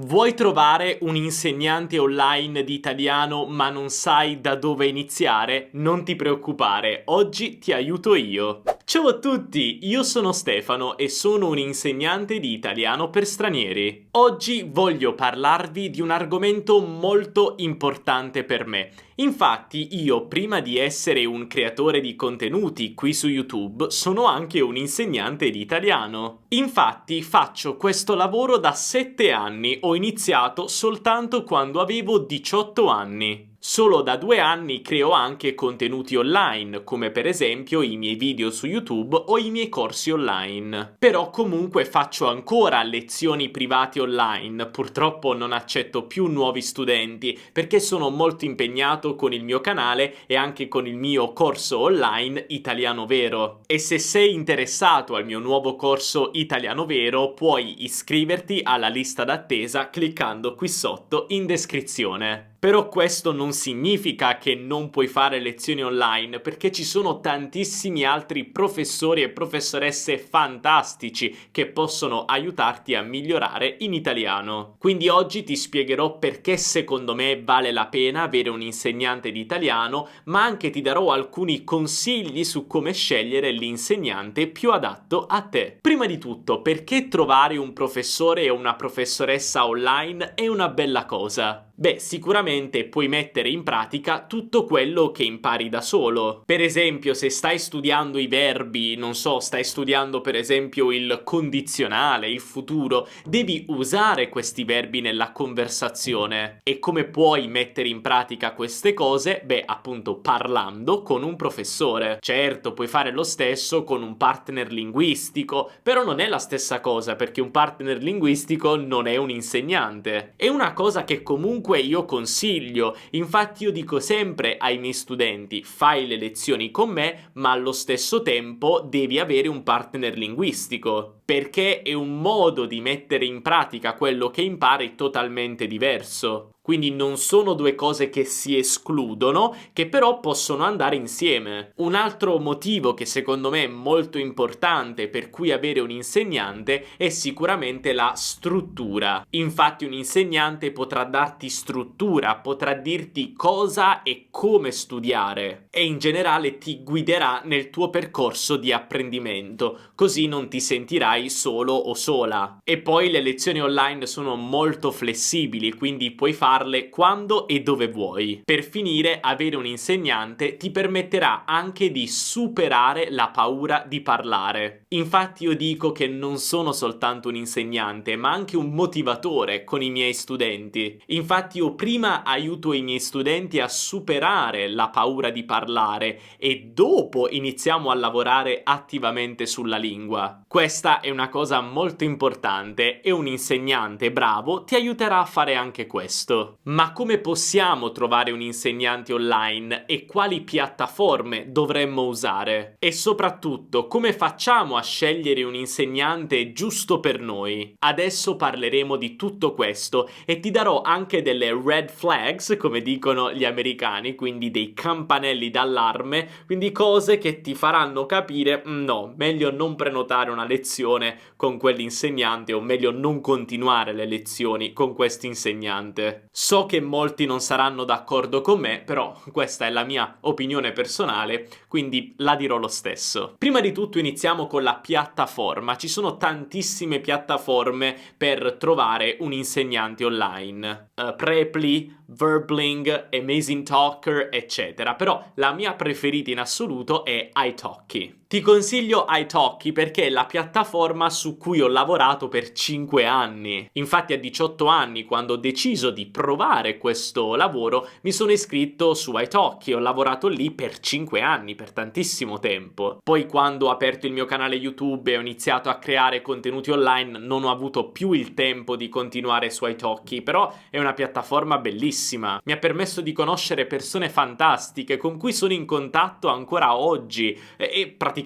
Vuoi trovare un insegnante online di italiano ma non sai da dove iniziare? Non ti preoccupare, oggi ti aiuto io. Ciao a tutti, io sono Stefano e sono un insegnante di italiano per stranieri. Oggi voglio parlarvi di un argomento molto importante per me. Infatti io, prima di essere un creatore di contenuti qui su YouTube, sono anche un insegnante di italiano. Infatti faccio questo lavoro da 7 anni, ho iniziato soltanto quando avevo 18 anni. Solo da 2 anni creo anche contenuti online, come per esempio i miei video su YouTube o i miei corsi online. Però comunque faccio ancora lezioni private online, purtroppo non accetto più nuovi studenti perché sono molto impegnato con il mio canale e anche con il mio corso online Italiano Vero. E se sei interessato al mio nuovo corso Italiano Vero, puoi iscriverti alla lista d'attesa cliccando qui sotto in descrizione. Però questo non significa che non puoi fare lezioni online, perché ci sono tantissimi altri professori e professoresse fantastici che possono aiutarti a migliorare in italiano. Quindi oggi ti spiegherò perché secondo me vale la pena avere un insegnante di italiano, ma anche ti darò alcuni consigli su come scegliere l'insegnante più adatto a te. Prima di tutto, perché trovare un professore o una professoressa online è una bella cosa? Beh, sicuramente puoi mettere in pratica tutto quello che impari da solo. Per esempio, se stai studiando i verbi, non so, stai studiando per esempio il condizionale, il futuro, devi usare questi verbi nella conversazione. E come puoi mettere in pratica queste cose? Beh, appunto parlando con un professore. Certo, puoi fare lo stesso con un partner linguistico, però non è la stessa cosa perché un partner linguistico non è un insegnante. È una cosa che comunque io consiglio, infatti io dico sempre ai miei studenti: fai le lezioni con me, ma allo stesso tempo devi avere un partner linguistico, perché è un modo di mettere in pratica quello che impari totalmente diverso. Quindi non sono due cose che si escludono, che però possono andare insieme. Un altro motivo che secondo me è molto importante per cui avere un insegnante è sicuramente la struttura. Infatti un insegnante potrà darti struttura, potrà dirti cosa e come studiare e in generale ti guiderà nel tuo percorso di apprendimento, così non ti sentirai solo o sola. E poi le lezioni online sono molto flessibili, quindi puoi farle quando e dove vuoi. Per finire, avere un insegnante ti permetterà anche di superare la paura di parlare. Infatti io dico che non sono soltanto un insegnante, ma anche un motivatore con i miei studenti. Infatti io prima aiuto i miei studenti a superare la paura di parlare e dopo iniziamo a lavorare attivamente sulla lingua. Questa è una cosa molto importante e un insegnante bravo ti aiuterà a fare anche questo. Ma come possiamo trovare un insegnante online e quali piattaforme dovremmo usare? E soprattutto, come facciamo a scegliere un insegnante giusto per noi? Adesso parleremo di tutto questo e ti darò anche delle red flags, come dicono gli americani, quindi dei campanelli d'allarme, quindi cose che ti faranno capire no, meglio non prenotare una lezione con quell'insegnante o meglio non continuare le lezioni con questo insegnante. So che molti non saranno d'accordo con me, però questa è la mia opinione personale, quindi la dirò lo stesso. Prima di tutto iniziamo con la piattaforma. Ci sono tantissime piattaforme per trovare un insegnante online. Preply, Verbling, Amazing Talker, eccetera. Però la mia preferita in assoluto è italki. Ti consiglio italki perché è la piattaforma su cui ho lavorato per 5 anni. Infatti a 18 anni, quando ho deciso di provare questo lavoro, mi sono iscritto su italki, ho lavorato lì per 5 anni, per tantissimo tempo. Poi quando ho aperto il mio canale YouTube e ho iniziato a creare contenuti online, non ho avuto più il tempo di continuare su italki, però è una piattaforma bellissima. Mi ha permesso di conoscere persone fantastiche con cui sono in contatto ancora oggi e praticamente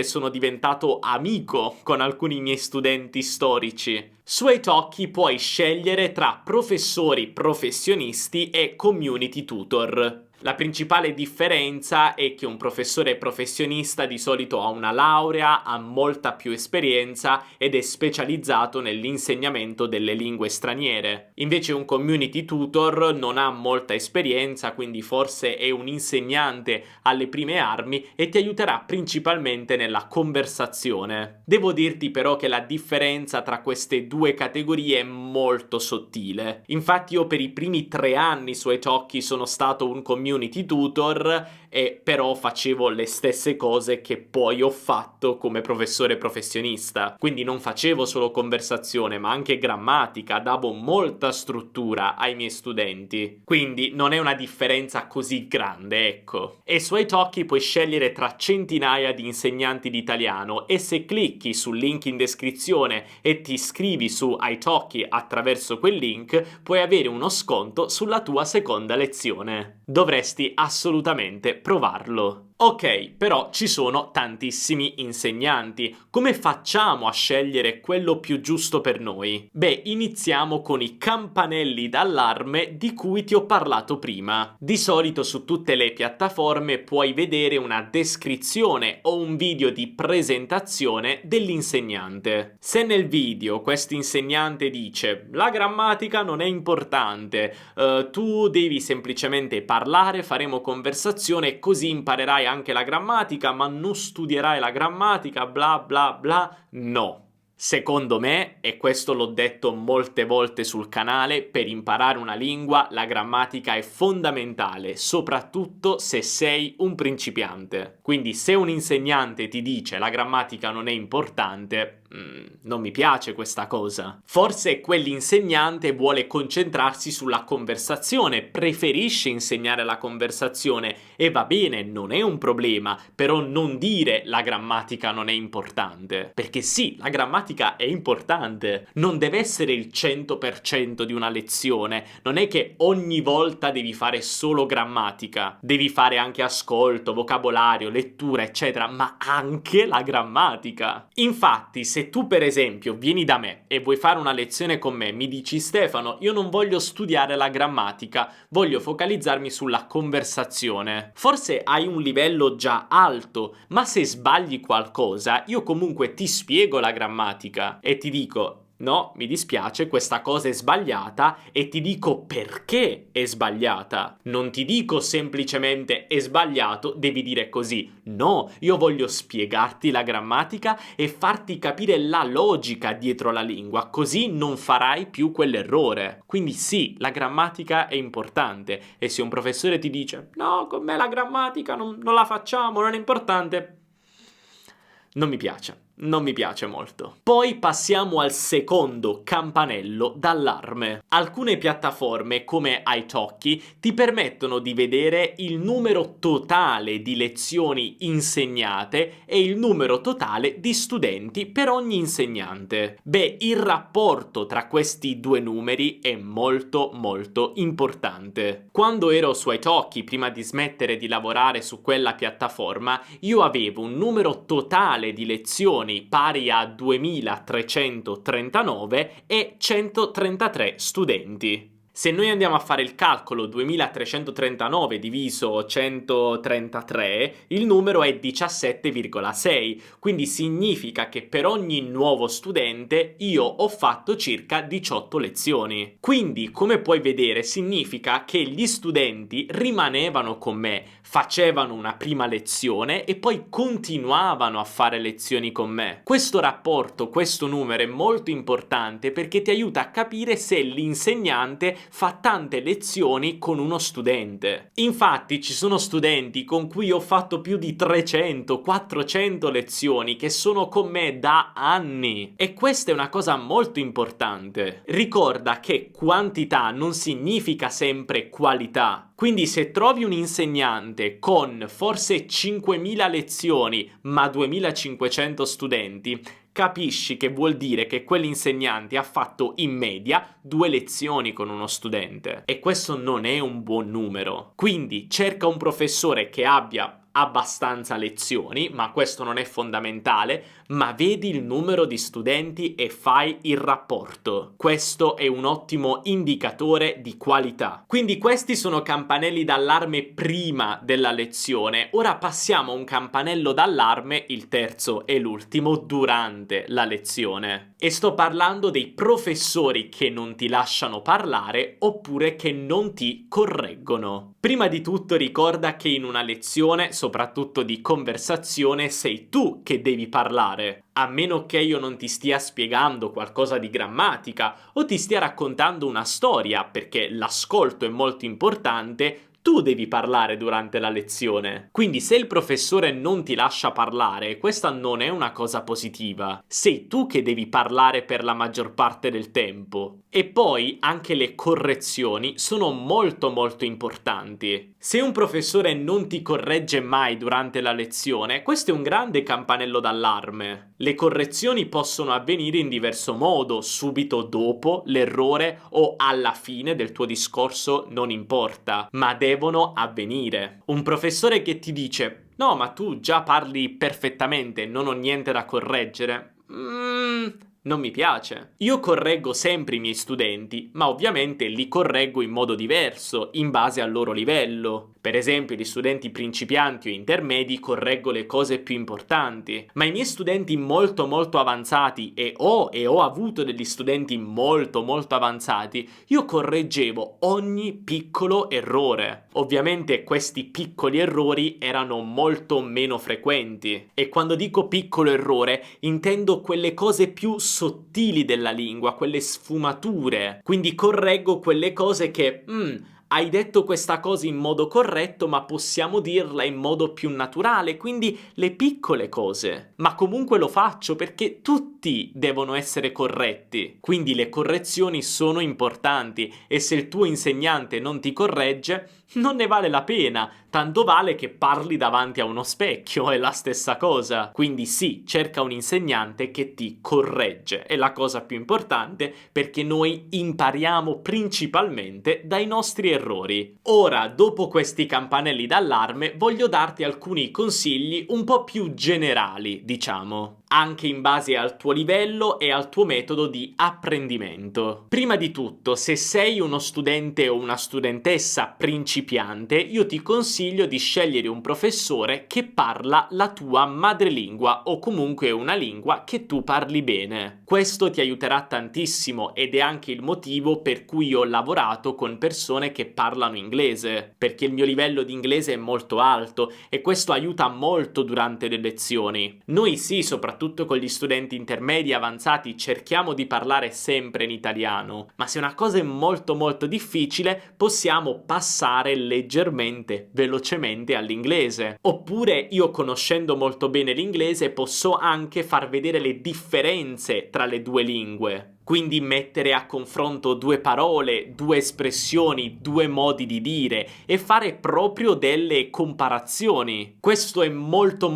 sono diventato amico con alcuni miei studenti storici. Su italki puoi scegliere tra professori professionisti e community tutor. La principale differenza è che un professore professionista di solito ha una laurea, ha molta più esperienza ed è specializzato nell'insegnamento delle lingue straniere. Invece un community tutor non ha molta esperienza, quindi forse è un insegnante alle prime armi e ti aiuterà principalmente nella conversazione. Devo dirti però che la differenza tra queste due categorie è molto sottile. Infatti io per i primi 3 anni su italki sono stato un community tutor e però facevo le stesse cose che poi ho fatto come professore professionista. Quindi non facevo solo conversazione, ma anche grammatica, davo molta struttura ai miei studenti. Quindi non è una differenza così grande, ecco. E su italki puoi scegliere tra centinaia di insegnanti di italiano e se clicchi sul link in descrizione e ti iscrivi su italki attraverso quel link, puoi avere uno sconto sulla tua seconda lezione. Dovresti assolutamente provarlo. Ok, però ci sono tantissimi insegnanti. Come facciamo a scegliere quello più giusto per noi? Beh, iniziamo con i campanelli d'allarme di cui ti ho parlato prima. Di solito su tutte le piattaforme puoi vedere una descrizione o un video di presentazione dell'insegnante. Se nel video questo insegnante dice la grammatica non è importante, tu devi semplicemente parlare, faremo conversazione, così imparerai anche la grammatica, ma non studierai la grammatica, bla bla bla. No. Secondo me, e questo l'ho detto molte volte sul canale, per imparare una lingua la grammatica è fondamentale, soprattutto se sei un principiante. Quindi se un insegnante ti dice la grammatica non è importante, non mi piace questa cosa. Forse quell'insegnante vuole concentrarsi sulla conversazione, preferisce insegnare la conversazione e va bene, non è un problema, però non dire la grammatica non è importante. Perché sì, la grammatica è importante, non deve essere il 100% di una lezione, non è che ogni volta devi fare solo grammatica, devi fare anche ascolto, vocabolario, lettura, eccetera, ma anche la grammatica. Infatti, se tu per esempio vieni da me e vuoi fare una lezione con me, mi dici Stefano, io non voglio studiare la grammatica, voglio focalizzarmi sulla conversazione. Forse hai un livello già alto, ma se sbagli qualcosa, io comunque ti spiego la grammatica e ti dico no, mi dispiace, questa cosa è sbagliata e ti dico perché è sbagliata. Non ti dico semplicemente è sbagliato, devi dire così. No, io voglio spiegarti la grammatica e farti capire la logica dietro la lingua, così non farai più quell'errore. Quindi sì, la grammatica è importante e se un professore ti dice no, con me la grammatica non la facciamo, non è importante, non mi piace molto. Poi passiamo al secondo campanello d'allarme. Alcune piattaforme come italki ti permettono di vedere il numero totale di lezioni insegnate e il numero totale di studenti per ogni insegnante. Beh, il rapporto tra questi due numeri è molto molto importante. Quando ero su italki, prima di smettere di lavorare su quella piattaforma, io avevo un numero totale di lezioni pari a 2339 e 133 studenti. Se noi andiamo a fare il calcolo 2339 diviso 133, il numero è 17,6, quindi significa che per ogni nuovo studente io ho fatto circa 18 lezioni. Quindi, come puoi vedere, significa che gli studenti rimanevano con me, facevano una prima lezione e poi continuavano a fare lezioni con me. Questo rapporto, questo numero è molto importante perché ti aiuta a capire se l'insegnante fa tante lezioni con uno studente. Infatti ci sono studenti con cui ho fatto più di 300-400 lezioni che sono con me da anni e questa è una cosa molto importante. Ricorda che quantità non significa sempre qualità. Quindi se trovi un insegnante con forse 5.000 lezioni ma 2.500 studenti, capisci che vuol dire che quell'insegnante ha fatto in media 2 lezioni con uno studente e questo non è un buon numero. Quindi cerca un professore che abbia abbastanza lezioni, ma questo non è fondamentale, ma vedi il numero di studenti e fai il rapporto. Questo è un ottimo indicatore di qualità. Quindi questi sono campanelli d'allarme prima della lezione. Ora passiamo a un campanello d'allarme, il terzo e l'ultimo, durante la lezione. E sto parlando dei professori che non ti lasciano parlare oppure che non ti correggono. Prima di tutto ricorda che in una lezione, soprattutto di conversazione, sei tu che devi parlare. A meno che io non ti stia spiegando qualcosa di grammatica o ti stia raccontando una storia, perché l'ascolto è molto importante, tu devi parlare durante la lezione. Quindi se il professore non ti lascia parlare, questa non è una cosa positiva. Sei tu che devi parlare per la maggior parte del tempo. E poi anche le correzioni sono molto importanti. Se un professore non ti corregge mai durante la lezione, questo è un grande campanello d'allarme. Le correzioni possono avvenire in diverso modo, subito dopo l'errore o alla fine del tuo discorso, non importa, ma devono avvenire. Un professore che ti dice: no, ma tu già parli perfettamente, non ho niente da correggere. Non mi piace. Io correggo sempre i miei studenti, ma ovviamente li correggo in modo diverso, in base al loro livello. Per esempio, gli studenti principianti o intermedi correggo le cose più importanti, ma i miei studenti molto avanzati, e ho avuto degli studenti molto avanzati, io correggevo ogni piccolo errore. Ovviamente questi piccoli errori erano molto meno frequenti, e quando dico piccolo errore intendo quelle cose più sottili della lingua, quelle sfumature. Quindi correggo quelle cose che hai detto questa cosa in modo corretto, ma possiamo dirla in modo più naturale, quindi le piccole cose. Ma comunque lo faccio perché tutti devono essere corretti. Quindi le correzioni sono importanti, e se il tuo insegnante non ti corregge, non ne vale la pena. Tanto vale che parli davanti a uno specchio, è la stessa cosa. Quindi sì, cerca un insegnante che ti corregge, è la cosa più importante, perché noi impariamo principalmente dai nostri errori. Ora, dopo questi campanelli d'allarme, voglio darti alcuni consigli un po' più generali, diciamo, anche in base al tuo livello e al tuo metodo di apprendimento. Prima di tutto, se sei uno studente o una studentessa principiante, io ti consiglio di scegliere un professore che parla la tua madrelingua o comunque una lingua che tu parli bene. Questo ti aiuterà tantissimo, ed è anche il motivo per cui io ho lavorato con persone che parlano inglese, perché il mio livello di inglese è molto alto e questo aiuta molto durante le lezioni. Noi sì, soprattutto con gli studenti intermedi e avanzati, cerchiamo di parlare sempre in italiano, ma se una cosa è molto difficile, possiamo passare leggermente, velocemente all'inglese. Oppure io, conoscendo molto bene l'inglese, posso anche far vedere le differenze tra le due lingue. Quindi mettere a confronto due parole, due espressioni, due modi di dire, e fare proprio delle comparazioni. Questo è molto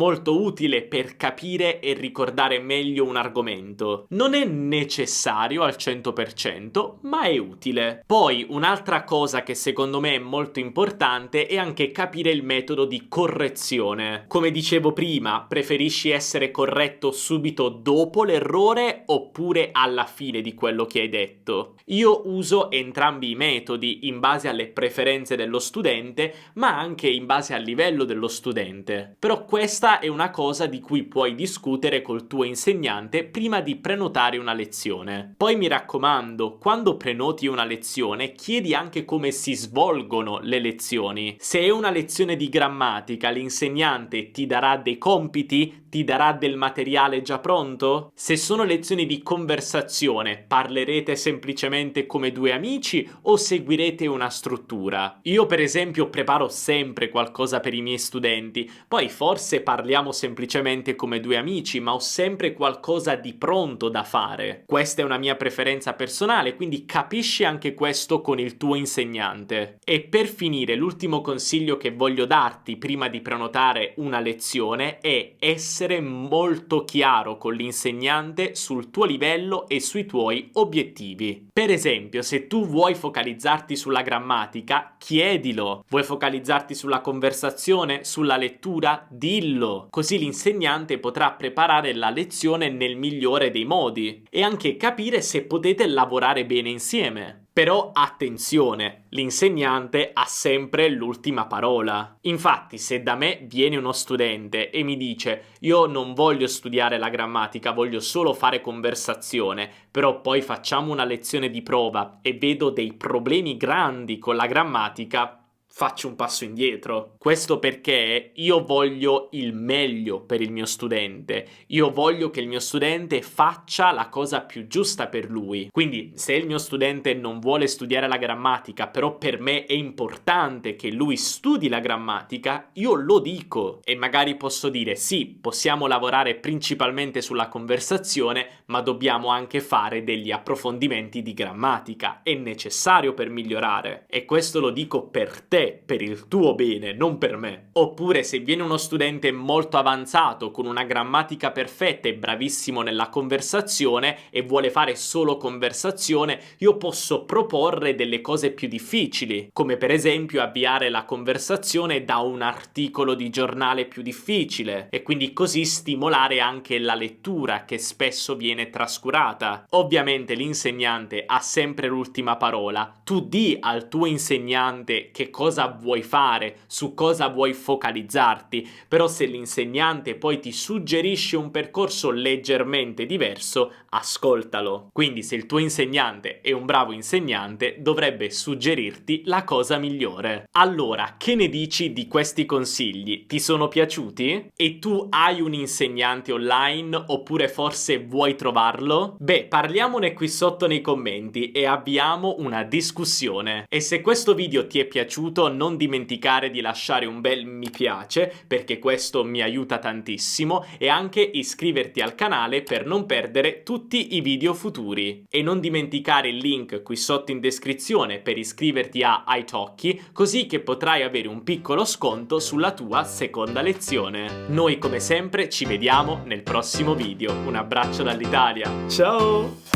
utile per capire e ricordare meglio un argomento. Non è necessario al 100%, ma è utile. Poi un'altra cosa che secondo me è molto importante è anche capire il metodo di correzione. Come dicevo prima, preferisci essere corretto subito dopo l'errore oppure alla fine di quello che hai detto? Io uso entrambi i metodi in base alle preferenze dello studente, ma anche in base al livello dello studente. Però questa è una cosa di cui puoi discutere col tuo insegnante prima di prenotare una lezione. Poi mi raccomando, quando prenoti una lezione, chiedi anche come si svolgono le lezioni. Se è una lezione di grammatica, l'insegnante ti darà dei compiti? Ti darà del materiale già pronto? Se sono lezioni di conversazione, parlerete semplicemente come due amici o seguirete una struttura? Io per esempio preparo sempre qualcosa per i miei studenti, poi forse parliamo semplicemente come due amici, ma ho sempre qualcosa di pronto da fare. Questa è una mia preferenza personale, quindi capisci anche questo con il tuo insegnante. E per finire, l'ultimo consiglio che voglio darti prima di prenotare una lezione è essere molto chiaro con l'insegnante sul tuo livello e sui tuoi tuoi obiettivi. Per esempio, se tu vuoi focalizzarti sulla grammatica, chiedilo. Vuoi focalizzarti sulla conversazione, sulla lettura? Dillo. Così l'insegnante potrà preparare la lezione nel migliore dei modi e anche capire se potete lavorare bene insieme. Però attenzione, l'insegnante ha sempre l'ultima parola. Infatti, se da me viene uno studente e mi dice io non voglio studiare la grammatica, voglio solo fare conversazione, però poi facciamo una lezione di prova e vedo dei problemi grandi con la grammatica, faccio un passo indietro. Questo perché io voglio il meglio per il mio studente. Io voglio che il mio studente faccia la cosa più giusta per lui. Quindi, se il mio studente non vuole studiare la grammatica, però per me è importante che lui studi la grammatica, io lo dico. E magari posso dire, sì, possiamo lavorare principalmente sulla conversazione, ma dobbiamo anche fare degli approfondimenti di grammatica. È necessario per migliorare. E questo lo dico per te, per il tuo bene, non per me. Oppure se viene uno studente molto avanzato con una grammatica perfetta e bravissimo nella conversazione e vuole fare solo conversazione, io posso proporre delle cose più difficili, come per esempio avviare la conversazione da un articolo di giornale più difficile e quindi così stimolare anche la lettura che spesso viene trascurata. Ovviamente l'insegnante ha sempre l'ultima parola. Tu di al tuo insegnante che cosa vuoi fare, su cosa vuoi focalizzarti, però se l'insegnante poi ti suggerisce un percorso leggermente diverso, ascoltalo. Quindi se il tuo insegnante è un bravo insegnante, dovrebbe suggerirti la cosa migliore. Allora, che ne dici di questi consigli? Ti sono piaciuti? E tu hai un insegnante online oppure forse vuoi trovarlo? Beh, parliamone qui sotto nei commenti e abbiamo una discussione. E se questo video ti è piaciuto, non dimenticare di lasciare un bel mi piace perché questo mi aiuta tantissimo e anche iscriverti al canale per non perdere tutti i video futuri. E non dimenticare il link qui sotto in descrizione per iscriverti a italki, così che potrai avere un piccolo sconto sulla tua seconda lezione. Noi come sempre ci vediamo nel prossimo video. Un abbraccio dall'Italia. Ciao!